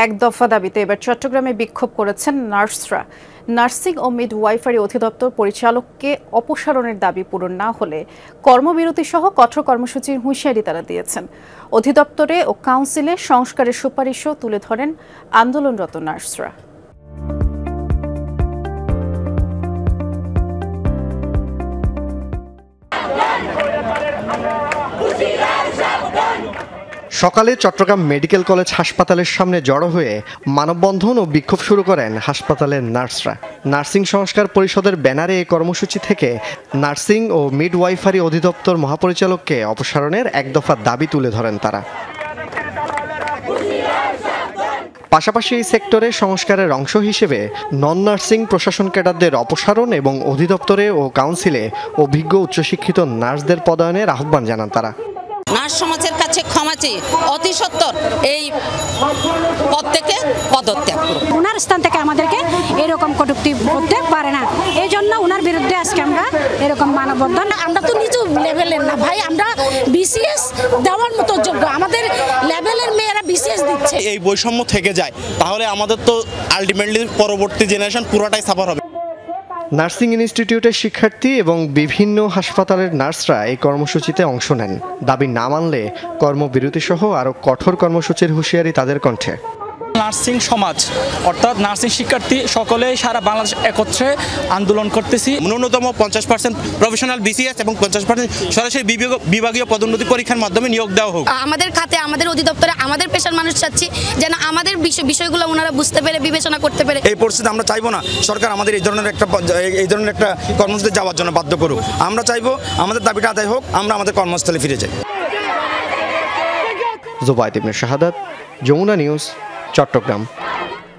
এক দফা দাবিতে এবার চট্টগ্রামে বিক্ষোভ করেছেন নার্সরা। নার্সিং ও মিডওয়াইফারি অধিদপ্তর পরিচালককে অপসারণের দাবি পূরণ না হলে কর্মবিরতি সহ কঠোর কর্মসূচির হুঁশিয়ারি তারা দিয়েছেন। অধিদপ্তরে ও কাউন্সিলে সংস্কারের সুপারিশও তুলে ধরেন আন্দোলনরত নার্সরা। সকালে চট্টগ্রাম মেডিকেল কলেজ হাসপাতালের সামনে জড়ো হয়ে মানববন্ধন ও বিক্ষোভ শুরু করেন হাসপাতালের নার্সরা। নার্সিং সংস্কার পরিষদের ব্যানারে এই কর্মসূচি থেকে নার্সিং ও মিডওয়াইফারি অধিদপ্তর মহাপরিচালককে অপসারণের এক দফা দাবি তুলে ধরেন তারা। পাশাপাশি এই সেক্টরে সংস্কারের অংশ হিসেবে নন নার্সিং প্রশাসন ক্যাডারদের অপসারণ এবং অধিদপ্তরে ও কাউন্সিলে অভিজ্ঞ উচ্চশিক্ষিত নার্সদের পদায়নের আহ্বান জানান তারা। নার্স সমাজের কাছে ক্ষমা চেয়ে অতি সত্বর এই পদ থেকে পদত্যাগ করুন। ওনার স্থান থেকে আমাদেরকে এরকম কটূক্তি করতে পারে না, এই জন্য ওনার বিরুদ্ধে আজকে আমরা এরকম মানববন্ধন। আমরা তো নিচু লেভেলের না ভাই, আমরা বিসিএস দেওয়ার মতো যোগ্য, আমাদের লেভেলের মেয়েরা বিসিএস দিচ্ছে। এই বৈষম্য থেকে যায় তাহলে আমাদের তো আলটিমেটলি পরবর্তী জেনারেশন পুরোটাই সাফার হবে। নার্সিং ইনস্টিটিউটের শিক্ষার্থী এবং বিভিন্ন হাসপাতালের নার্সরা এই কর্মসূচিতে অংশ নেন। দাবি না মানলে কর্মবিরতি সহ আরও কঠোর কর্মসূচির হুঁশিয়ারি তাদের কণ্ঠে। নার্সিং সমাজ অর্থাৎ নার্সিং শিক্ষার্থী সকলেই সারা বাংলাদেশ একত্রে আন্দোলন করতেছি। ন্যূনতম 50% প্রফেশনাল বিসিএস এবং 50% সরাসরি বিভাগীয় পদোন্নতি পরীক্ষার মাধ্যমে নিয়োগ দেওয়া হোক। আমাদের খাতে, আমাদের অধিদপ্তরে, আমাদের পেশার মানুষ চাচ্ছি যেন আমাদের বিষয়গুলো ওনারা বুঝতে পেরে বিবেচনা করতে পারে। এই পরিস্থিতি আমরা চাইবো না সরকার আমাদের এই ধরনের একটা কর্মসূচিতে যাওয়ার জন্য বাধ্য করুক। আমরা চাইবো আমাদের দাবিটা আদায় হোক, আমরা আমাদের কর্মস্থলে ফিরে যাই। জুবায়েদ ইবনে শাহাদাত, যমুনা নিউজ, চট্টগ্রাম।